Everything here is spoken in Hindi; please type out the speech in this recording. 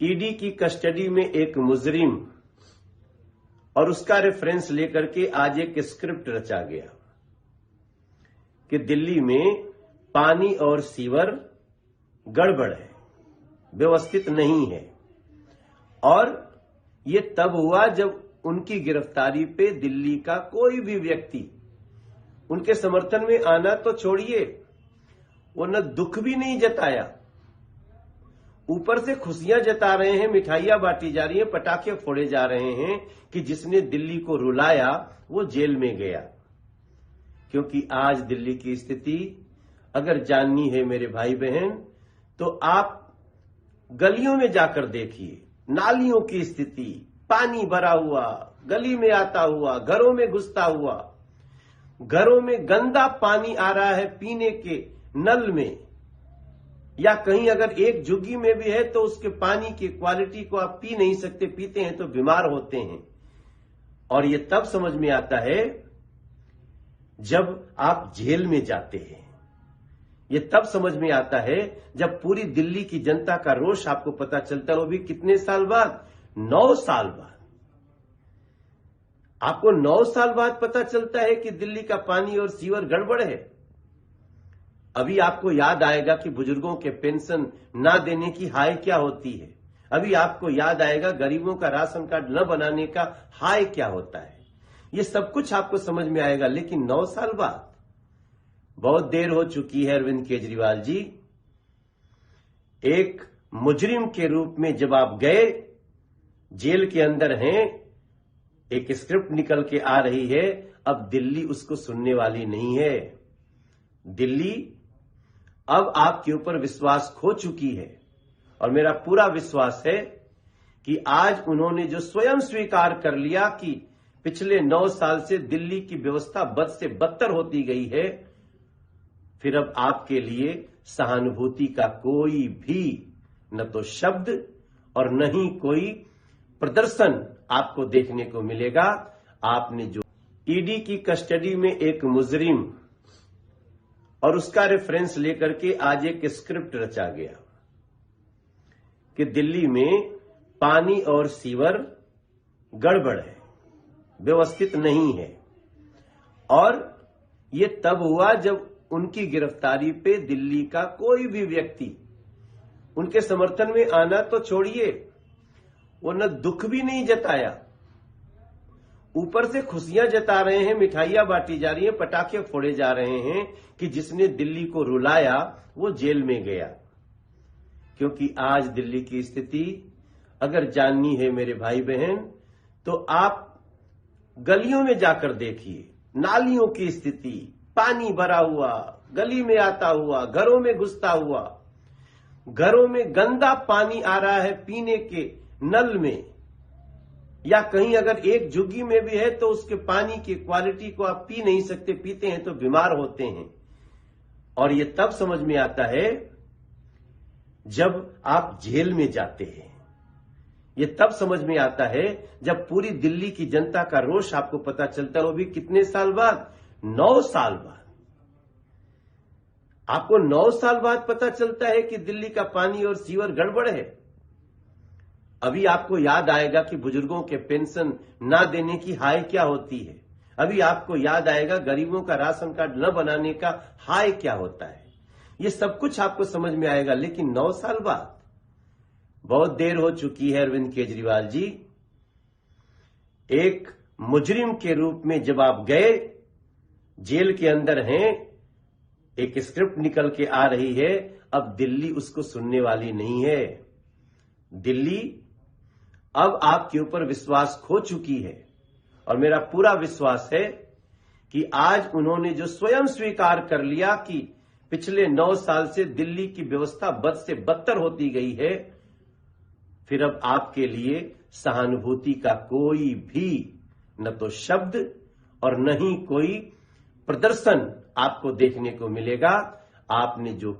ईडी की कस्टडी में एक मुजरिम और उसका रेफरेंस लेकर के आज एक स्क्रिप्ट रचा गया कि दिल्ली में पानी और सीवर गड़बड़ है, व्यवस्थित नहीं है। और ये तब हुआ जब उनकी गिरफ्तारी पे दिल्ली का कोई भी व्यक्ति उनके समर्थन में आना तो छोड़िए, वो न दुख भी नहीं जताया, ऊपर से खुशियां जता रहे हैं, मिठाइयां बांटी जा रही हैं, पटाखे फोड़े जा रहे हैं कि जिसने दिल्ली को रुलाया वो जेल में गया। क्योंकि आज दिल्ली की स्थिति अगर जाननी है मेरे भाई बहन, तो आप गलियों में जाकर देखिए, नालियों की स्थिति, पानी भरा हुआ, गली में आता हुआ, घरों में घुसता हुआ, घरों में गंदा पानी आ रहा है पीने के नल में, या कहीं अगर एक झुग्गी में भी है तो उसके पानी की क्वालिटी को आप पी नहीं सकते, पीते हैं तो बीमार होते हैं। और ये तब समझ में आता है जब आप जेल में जाते हैं, ये तब समझ में आता है जब पूरी दिल्ली की जनता का रोष आपको पता चलता है, वो भी कितने साल बाद, 9 साल बाद। आपको 9 साल बाद पता चलता है कि दिल्ली का पानी और सीवर गड़बड़ है। अभी आपको याद आएगा कि बुजुर्गों के पेंशन ना देने की हाय क्या होती है। अभी आपको याद आएगा गरीबों का राशन कार्ड न बनाने का हाय क्या होता है। ये सब कुछ आपको समझ में आएगा, लेकिन 9 साल बाद, बहुत देर हो चुकी है अरविंद केजरीवाल जी। एक मुजरिम के रूप में जब आप गए, जेल के अंदर हैं, एक स्क्रिप्ट निकल के आ रही है, अब दिल्ली उसको सुनने वाली नहीं है। दिल्ली अब आपके ऊपर विश्वास खो चुकी है, और मेरा पूरा विश्वास है कि आज उन्होंने जो स्वयं स्वीकार कर लिया कि पिछले 9 साल से दिल्ली की व्यवस्था बद से बदतर होती गई है, फिर अब आपके लिए सहानुभूति का कोई भी न तो शब्द और न ही कोई प्रदर्शन आपको देखने को मिलेगा। आपने जो ईडी की कस्टडी में एक मुजरिम और उसका रेफरेंस लेकर के आज एक स्क्रिप्ट रचा गया कि दिल्ली में पानी और सीवर गड़बड़ है, व्यवस्थित नहीं है। और ये तब हुआ जब उनकी गिरफ्तारी पे दिल्ली का कोई भी व्यक्ति उनके समर्थन में आना तो छोड़िए, वो न दुख भी नहीं जताया, ऊपर से खुशियां जता रहे हैं, मिठाइयां बांटी जा रही हैं, पटाखे फोड़े जा रहे हैं कि जिसने दिल्ली को रुलाया वो जेल में गया। क्योंकि आज दिल्ली की स्थिति अगर जाननी है मेरे भाई बहन, तो आप गलियों में जाकर देखिए, नालियों की स्थिति, पानी भरा हुआ, गली में आता हुआ, घरों में घुसता हुआ, घरों में गंदा पानी आ रहा है पीने के नल में, या कहीं अगर एक झुग्गी में भी है तो उसके पानी की क्वालिटी को आप पी नहीं सकते, पीते हैं तो बीमार होते हैं। और ये तब समझ में आता है जब आप जेल में जाते हैं, ये तब समझ में आता है जब पूरी दिल्ली की जनता का रोष आपको पता चलता है, वो भी कितने साल बाद, 9 साल बाद। आपको 9 साल बाद पता चलता है कि दिल्ली का पानी और सीवर गड़बड़ है। अभी आपको याद आएगा कि बुजुर्गों के पेंशन ना देने की हाय क्या होती है। अभी आपको याद आएगा गरीबों का राशन कार्ड न बनाने का हाय क्या होता है। ये सब कुछ आपको समझ में आएगा, लेकिन 9 साल बाद, बहुत देर हो चुकी है अरविंद केजरीवाल जी। एक मुजरिम के रूप में जब आप गए, जेल के अंदर हैं, एक स्क्रिप्ट निकल के आ रही है, अब दिल्ली उसको सुनने वाली नहीं है। दिल्ली अब आपके ऊपर विश्वास खो चुकी है, और मेरा पूरा विश्वास है कि आज उन्होंने जो स्वयं स्वीकार कर लिया कि पिछले 9 साल से दिल्ली की व्यवस्था बद से बदतर होती गई है, फिर अब आपके लिए सहानुभूति का कोई भी न तो शब्द और न ही कोई प्रदर्शन आपको देखने को मिलेगा। आपने जो